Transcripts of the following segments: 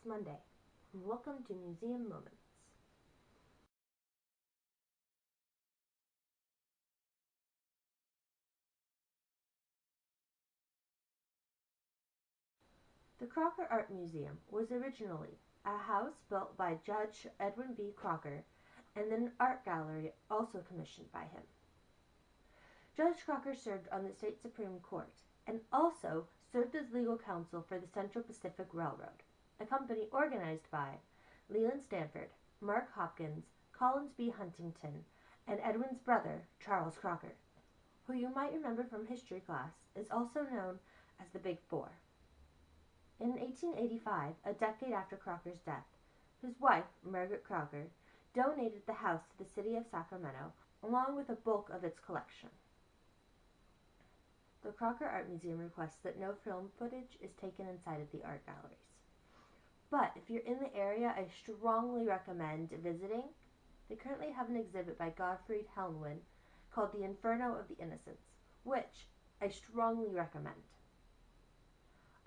It's Monday, and welcome to Museum Moments. The Crocker Art Museum was originally a house built by Judge Edwin B. Crocker and then an art gallery also commissioned by him. Judge Crocker served on the state Supreme Court and also served as legal counsel for the Central Pacific Railroad, a company organized by Leland Stanford, Mark Hopkins, Collins B. Huntington, and Edwin's brother, Charles Crocker, who you might remember from history class is also known as the Big Four. In 1885, a decade after Crocker's death, his wife, Margaret Crocker, donated the house to the city of Sacramento, along with a bulk of its collection. The Crocker Art Museum requests that no film footage is taken inside of the art galleries. But if you're in the area, I strongly recommend visiting. They currently have an exhibit by Gottfried Helnwein called The Inferno of the Innocents, which I strongly recommend.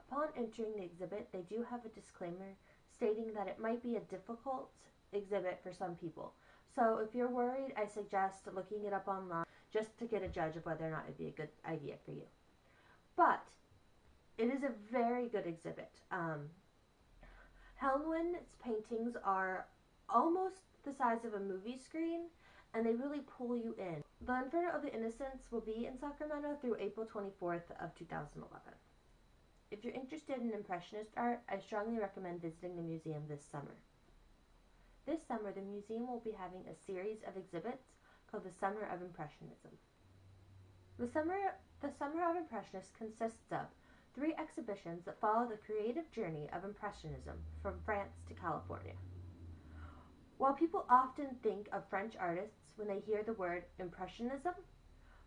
Upon entering the exhibit, they do have a disclaimer stating that it might be a difficult exhibit for some people. So if you're worried, I suggest looking it up online just to get a judge of whether or not it'd be a good idea for you. But it is a very good exhibit. Helnwein's paintings are almost the size of a movie screen, and they really pull you in. The Inferno of the Innocents will be in Sacramento through April 24th of 2011. If you're interested in Impressionist art, I strongly recommend visiting the museum this summer. This summer, the museum will be having a series of exhibits called the Summer of Impressionism. The Summer of Impressionists consists of 3 exhibitions that follow the creative journey of Impressionism from France to California. While people often think of French artists when they hear the word Impressionism,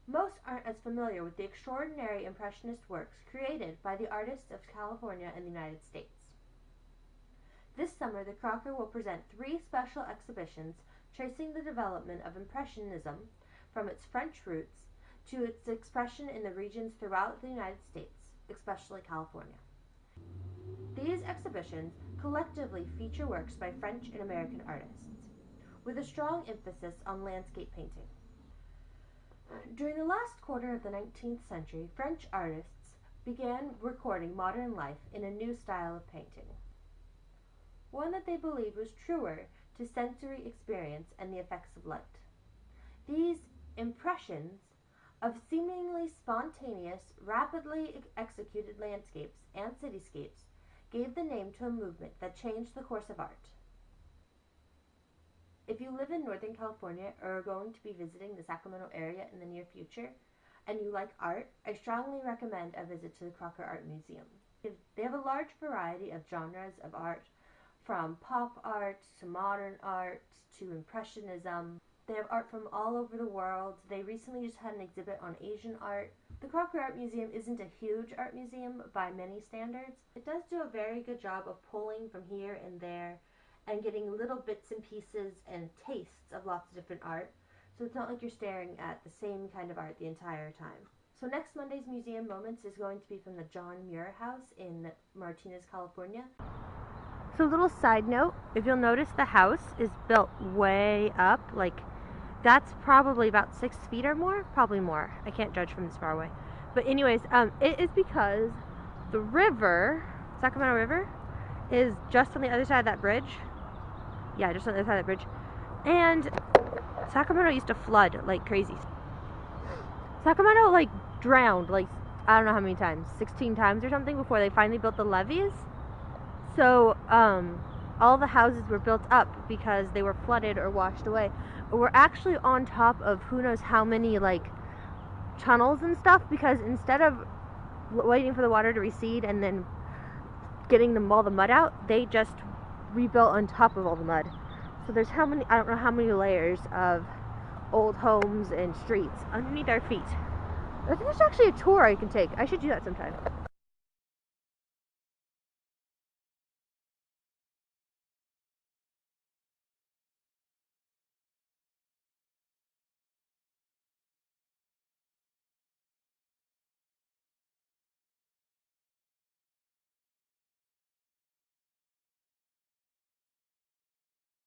most aren't as familiar with the extraordinary Impressionist works created by the artists of California and the United States. This summer, the Crocker will present 3 special exhibitions tracing the development of Impressionism from its French roots to its expression in the regions throughout the United States, especially California. These exhibitions collectively feature works by French and American artists, with a strong emphasis on landscape painting. During the last quarter of the 19th century, French artists began recording modern life in a new style of painting, one that they believed was truer to sensory experience and the effects of light. These impressions of seemingly spontaneous, rapidly executed landscapes and cityscapes gave the name to a movement that changed the course of art. If you live in Northern California or are going to be visiting the Sacramento area in the near future and you like art, I strongly recommend a visit to the Crocker Art Museum. They have a large variety of genres of art, from pop art to modern art to Impressionism. They have art from all over the world. They recently just had an exhibit on Asian art. The Crocker Art Museum isn't a huge art museum by many standards. It does do a very good job of pulling from here and there and getting little bits and pieces and tastes of lots of different art. So it's not like you're staring at the same kind of art the entire time. So next Monday's Museum Moments is going to be from the John Muir House in Martinez, California. So a little side note, if you'll notice, the house is built way up, like that's probably about 6 feet or more, probably more. I can't judge from this far away. But anyways, it is because the river, Sacramento River, is just on the other side of that bridge. Yeah, just on the other side of that bridge. And Sacramento used to flood like crazy. Sacramento like drowned like I don't know how many times, 16 times or something before they finally built the levees. So all the houses were built up because they were flooded or washed away. We're actually on top of who knows how many like tunnels and stuff, because instead of waiting for the water to recede and then getting all the mud out, they just rebuilt on top of all the mud. So there's I don't know how many layers of old homes and streets underneath our feet. I think there's actually a tour I can take. I should do that sometime.